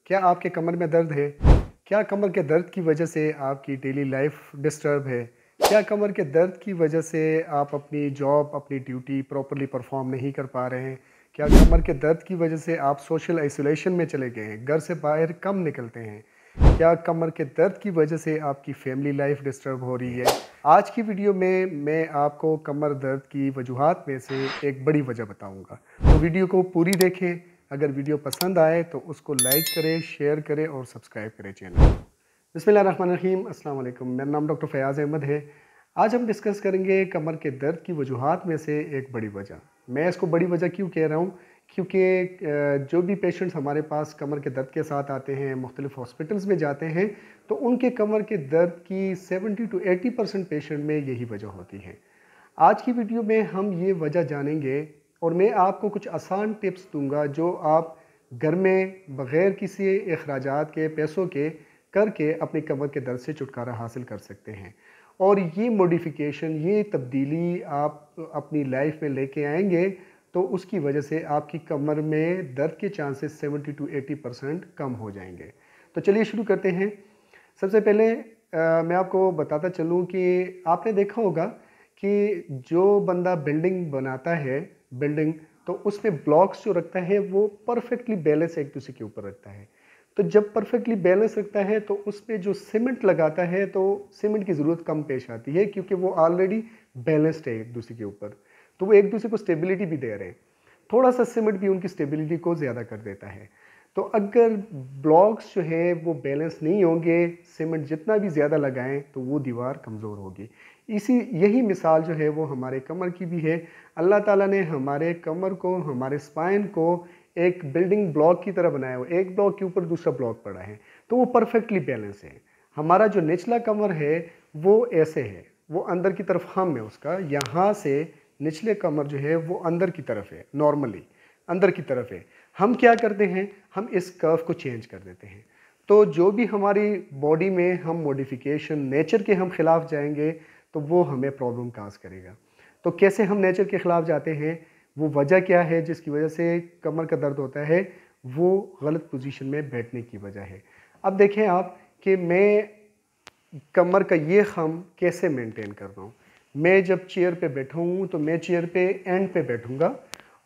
क्या आपके कमर में दर्द है? क्या कमर के दर्द की वजह से आपकी डेली लाइफ डिस्टर्ब है? क्या कमर के दर्द की वजह से आप अपनी जॉब, अपनी ड्यूटी प्रॉपर्ली परफॉर्म नहीं कर पा रहे हैं? क्या कमर के दर्द की वजह से आप सोशल आइसोलेशन में चले गए हैं, घर से बाहर कम निकलते हैं? क्या कमर के दर्द की वजह से आपकी फैमिली लाइफ डिस्टर्ब हो रही है? आज की वीडियो में मैं आपको कमर दर्द की वजूहात में से एक बड़ी वजह बताऊंगा। तो वीडियो को पूरी देखें। अगर वीडियो पसंद आए तो उसको लाइक करें, शेयर करें और सब्सक्राइब करें चैनल। बिस्मिल्लाहिर्रहमानिर्रहीम, अस्सलाम वालेकुम। मेरा नाम डॉक्टर फयाज़ अहमद है। आज हम डिस्कस करेंगे कमर के दर्द की वजूहात में से एक बड़ी वजह। मैं इसको बड़ी वजह क्यों कह रहा हूँ? क्योंकि जो भी पेशेंट्स हमारे पास कमर के दर्द के साथ आते हैं, मुख्तलिफ हॉस्पिटल्स में जाते हैं, तो उनके कमर के दर्द की 70 to 80% पेशेंट में यही वजह होती है। आज की वीडियो में हम ये वजह जानेंगे और मैं आपको कुछ आसान टिप्स दूंगा जो आप घर में बग़ैर किसी अखराजात के, पैसों के करके अपनी कमर के दर्द से छुटकारा हासिल कर सकते हैं। और ये मॉडिफिकेशन, ये तब्दीली आप अपनी लाइफ में लेके आएंगे तो उसकी वजह से आपकी कमर में दर्द के चांसेस 70 to 80% कम हो जाएंगे। तो चलिए शुरू करते हैं। सबसे पहले मैं आपको बताता चलूँ कि आपने देखा होगा कि जो बंदा बिल्डिंग बनाता है, बिल्डिंग, तो उसमें ब्लॉक्स जो रखता है वो परफेक्टली बैलेंस एक दूसरे के ऊपर रखता है। तो जब परफेक्टली बैलेंस रखता है तो उसमें जो सीमेंट लगाता है तो सीमेंट की ज़रूरत कम पेश आती है, क्योंकि वो ऑलरेडी बैलेंस्ड है एक दूसरे के ऊपर। तो वो एक दूसरे को स्टेबिलिटी भी दे रहे हैं। थोड़ा सा सीमेंट भी उनकी स्टेबिलिटी को ज़्यादा कर देता है। तो अगर ब्लॉक्स जो है वो बैलेंस नहीं होंगे, सीमेंट जितना भी ज़्यादा लगाएं तो वो दीवार कमज़ोर होगी। यही मिसाल जो है वो हमारे कमर की भी है। अल्लाह ताला ने हमारे कमर को, हमारे स्पाइन को एक बिल्डिंग ब्लॉक की तरह बनाया हुआ, एक ब्लॉक के ऊपर दूसरा ब्लॉक पड़ा है, तो वो परफेक्टली बैलेंस है। हमारा जो निचला कमर है वो ऐसे है, वो अंदर की तरफ हम है उसका, यहाँ से निचले कमर जो है वो अंदर की तरफ है, नॉर्मली अंदर की तरफ है। हम क्या करते हैं, हम इस कर्व को चेंज कर देते हैं। तो जो भी हमारी बॉडी में हम मॉडिफिकेशन, नेचर के हम खिलाफ जाएंगे तो वो हमें प्रॉब्लम काज करेगा। तो कैसे हम नेचर के खिलाफ जाते हैं, वो वजह क्या है जिसकी वजह से कमर का दर्द होता है? वो गलत पोजीशन में बैठने की वजह है। अब देखें आप कि मैं कमर का ये खम कैसे मेंटेन कर रहा हूँ। मैं जब चेयर पे बैठा हूँ तो मैं चेयर पे एंड पे बैठूँगा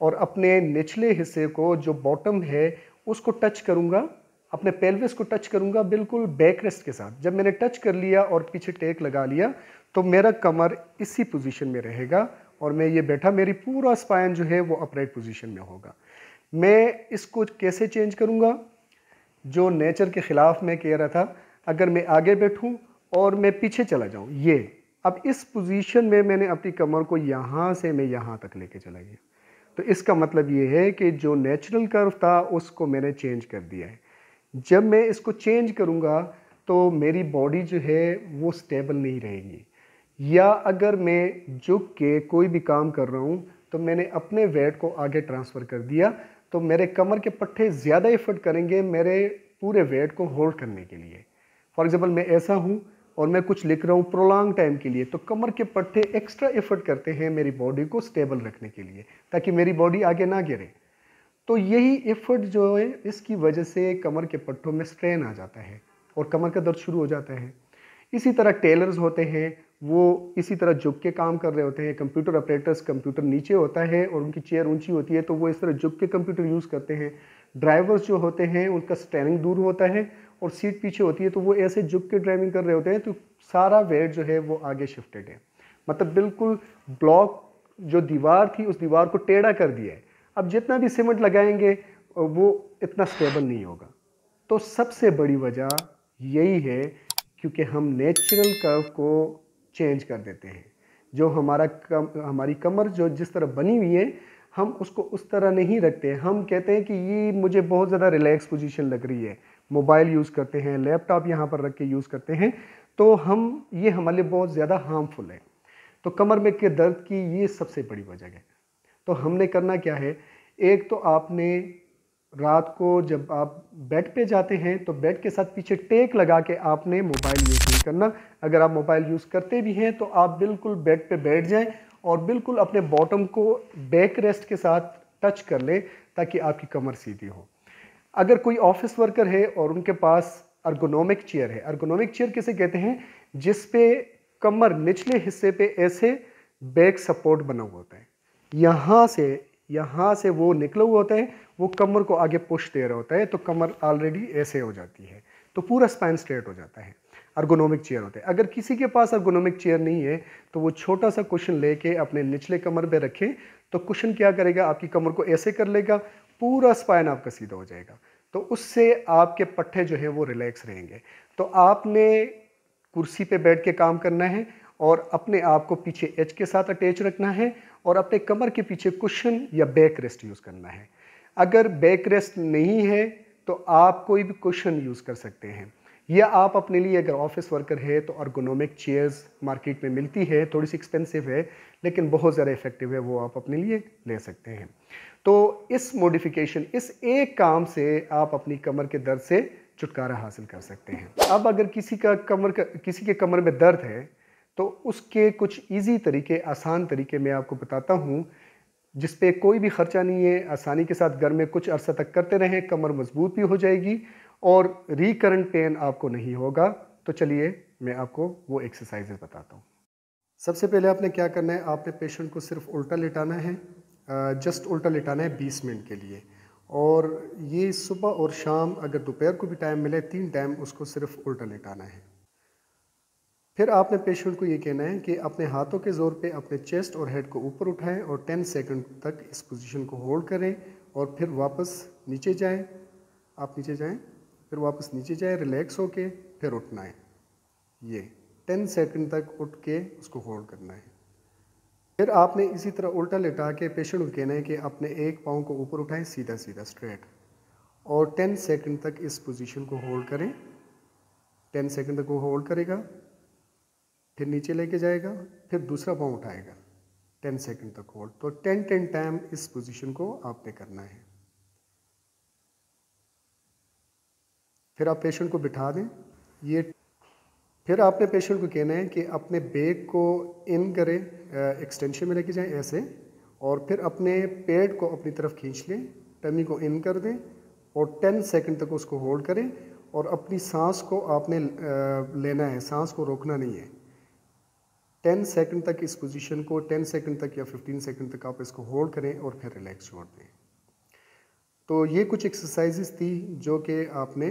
और अपने निचले हिस्से को, जो बॉटम है, उसको टच करूँगा, अपने पेल्विस को टच करूँगा बिल्कुल बैक रेस्ट के साथ। जब मैंने टच कर लिया और पीछे टेक लगा लिया तो मेरा कमर इसी पोजीशन में रहेगा और मैं ये बैठा, मेरी पूरा स्पाइन जो है वो अपराइट पोजीशन में होगा। मैं इसको कैसे चेंज करूँगा? जो नेचर के ख़िलाफ़ मैं कह रहा था, अगर मैं आगे बैठूँ और मैं पीछे चला जाऊँ, ये अब इस पोजीशन में मैंने अपनी कमर को यहाँ से मैं यहाँ तक लेके चला गया, तो इसका मतलब ये है कि जो नेचुरल कर्व था उसको मैंने चेंज कर दिया है। जब मैं इसको चेंज करूँगा तो मेरी बॉडी जो है वो स्टेबल नहीं रहेगी। या अगर मैं झुक के कोई भी काम कर रहा हूँ तो मैंने अपने वेट को आगे ट्रांसफ़र कर दिया, तो मेरे कमर के पट्टे ज़्यादा एफर्ट करेंगे मेरे पूरे वेट को होल्ड करने के लिए। फॉर एग्ज़ाम्पल, मैं ऐसा हूँ और मैं कुछ लिख रहा हूँ प्रोलॉन्ग टाइम के लिए, तो कमर के पट्टे एक्स्ट्रा एफर्ट करते हैं मेरी बॉडी को स्टेबल रखने के लिए, ताकि मेरी बॉडी आगे ना गिरे। तो यही एफर्ट जो है, इसकी वजह से कमर के पट्टों में स्ट्रेन आ जाता है और कमर का दर्द शुरू हो जाता है। इसी तरह टेलर्स होते हैं, वो इसी तरह झुक के काम कर रहे होते हैं। कंप्यूटर ऑपरेटर्स, कंप्यूटर नीचे होता है और उनकी चेयर ऊंची होती है, तो वो इस तरह झुक के कंप्यूटर यूज़ करते हैं। ड्राइवर्स जो होते हैं उनका स्टेयरिंग दूर होता है और सीट पीछे होती है, तो वो ऐसे झुक के ड्राइविंग कर रहे होते हैं, तो सारा वेट जो है वो आगे शिफ्टेड है। मतलब बिल्कुल ब्लॉक, जो दीवार थी उस दीवार को टेढ़ा कर दिया है। अब जितना भी सीमेंट लगाएंगे वो इतना स्टेबल नहीं होगा। तो सबसे बड़ी वजह यही है, क्योंकि हम नेचुरल कर्व को चेंज कर देते हैं। जो हमारी कमर जो जिस तरह बनी हुई है, हम उसको उस तरह नहीं रखते। हम कहते हैं कि ये मुझे बहुत ज़्यादा रिलैक्स पोजीशन लग रही है, मोबाइल यूज़ करते हैं, लैपटॉप यहाँ पर रख के यूज़ करते हैं, तो ये हमारे लिए बहुत ज़्यादा हार्मफुल है। तो कमर में के दर्द की ये सबसे बड़ी वजह है। तो हमने करना क्या है, एक तो आपने रात को जब आप बेड पे जाते हैं तो बेड के साथ पीछे टेक लगा के आपने मोबाइल यूज़ नहीं करना। अगर आप मोबाइल यूज़ करते भी हैं तो आप बिल्कुल बेड पे बैठ जाएं और बिल्कुल अपने बॉटम को बैक रेस्ट के साथ टच कर लें, ताकि आपकी कमर सीधी हो। अगर कोई ऑफिस वर्कर है और उनके पास अर्गोनोमिक चेयर है, अर्गोनोमिक चेयर किसे कहते हैं, जिस पे कमर निचले हिस्से पे ऐसे बैक सपोर्ट बना हुआ होता है, यहाँ से वो निकला हुआ होता है, वो कमर को आगे पुश दे रहा होता है, तो कमर ऑलरेडी ऐसे हो जाती है, तो पूरा स्पाइन स्ट्रेट हो जाता है। अर्गोनोमिक चेयर होते हैं। अगर किसी के पास अर्गोनोमिक चेयर नहीं है तो वो छोटा सा कुशन लेके अपने निचले कमर पे रखे, तो कुशन क्या करेगा, आपकी कमर को ऐसे कर लेगा, पूरा स्पाइन आपका सीधा हो जाएगा, तो उससे आपके पट्टे जो है वो रिलैक्स रहेंगे। तो आपने कुर्सी पे बैठ के काम करना है और अपने आप को पीछे एज के साथ अटैच रखना है और अपने कमर के पीछे कुशन या बैक रेस्ट यूज़ करना है। अगर बैक रेस्ट नहीं है तो आप कोई भी कुशन यूज़ कर सकते हैं, या आप अपने लिए अगर ऑफिस वर्कर है तो अर्गोनोमिक चेयर्स मार्केट में मिलती है, थोड़ी सी एक्सपेंसिव है लेकिन बहुत ज़्यादा इफेक्टिव है, वो आप अपने लिए ले सकते हैं। तो इस मॉडिफिकेशन, इस एक काम से आप अपनी कमर के दर्द से छुटकारा हासिल कर सकते हैं। अब अगर किसी के कमर में दर्द है तो उसके कुछ इजी तरीके, आसान तरीके मैं आपको बताता हूँ, जिस पे कोई भी खर्चा नहीं है, आसानी के साथ घर में कुछ अरसा तक करते रहें, कमर मजबूत भी हो जाएगी और रिकरेंट पेन आपको नहीं होगा। तो चलिए मैं आपको वो एक्सरसाइजेज बताता हूँ। सबसे पहले आपने क्या करना है, आपने पेशेंट को सिर्फ उल्टा लिटाना है, जस्ट उल्टा लिटाना है 20 मिनट के लिए, और ये सुबह और शाम, अगर दोपहर को भी टाइम मिले, 3 टाइम उसको सिर्फ उल्टा लिटाना है। फिर आपने पेशेंट को ये कहना है कि अपने हाथों के ज़ोर पे अपने चेस्ट और हेड को ऊपर उठाएं और 10 सेकंड तक इस पोजीशन को होल्ड करें और फिर वापस नीचे जाएं। आप नीचे जाएं, फिर वापस नीचे जाएं, रिलैक्स होके फिर उठना है। ये 10 सेकंड तक उठ के उसको होल्ड करना है। फिर आपने इसी तरह उल्टा लेटा के पेशेंट को कहना है कि अपने एक पाँव को ऊपर उठाएं सीधा सीधा स्ट्रेट, और 10 सेकंड तक इस पोजीशन को होल्ड करें। 10 सेकंड तक वो होल्ड करेगा, फिर नीचे लेके जाएगा, फिर दूसरा पाँव उठाएगा, 10 सेकंड तक होल्ड। तो 10 टाइम इस पोजीशन को आपने करना है। फिर आप पेशेंट को बिठा दें। ये फिर आपने पेशेंट को कहना है कि अपने बैक को इन करें, एक्सटेंशन में लेके जाएं ऐसे, और फिर अपने पेट को अपनी तरफ खींच लें, टमी को इन कर दें और 10 सेकंड तक उसको होल्ड करें, और अपनी सांस को आपने लेना है, सांस को रोकना नहीं है। 10 सेकंड तक इस पोजीशन को, 10 सेकंड तक या 15 सेकंड तक आप इसको होल्ड करें और फिर रिलैक्स छोड़ दें। तो ये कुछ एक्सरसाइजेस थी जो कि आपने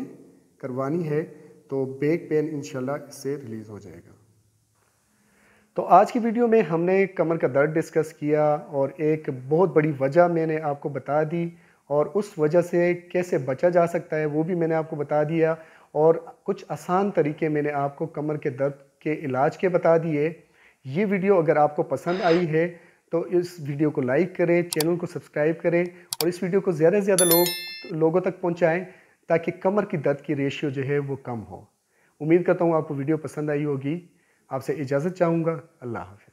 करवानी है, तो बैक पेन इंशाल्लाह इससे रिलीज़ हो जाएगा। तो आज की वीडियो में हमने कमर का दर्द डिस्कस किया और एक बहुत बड़ी वजह मैंने आपको बता दी, और उस वजह से कैसे बचा जा सकता है वो भी मैंने आपको बता दिया, और कुछ आसान तरीके मैंने आपको कमर के दर्द के इलाज के बता दिए। ये वीडियो अगर आपको पसंद आई है तो इस वीडियो को लाइक करें, चैनल को सब्सक्राइब करें और इस वीडियो को ज़्यादा से ज़्यादा लोगों तक पहुंचाएं, ताकि कमर की दर्द की रेशियो जो है वो कम हो। उम्मीद करता हूँ आपको वीडियो पसंद आई होगी। आपसे इजाज़त चाहूँगा। अल्लाह हाफ़िज़।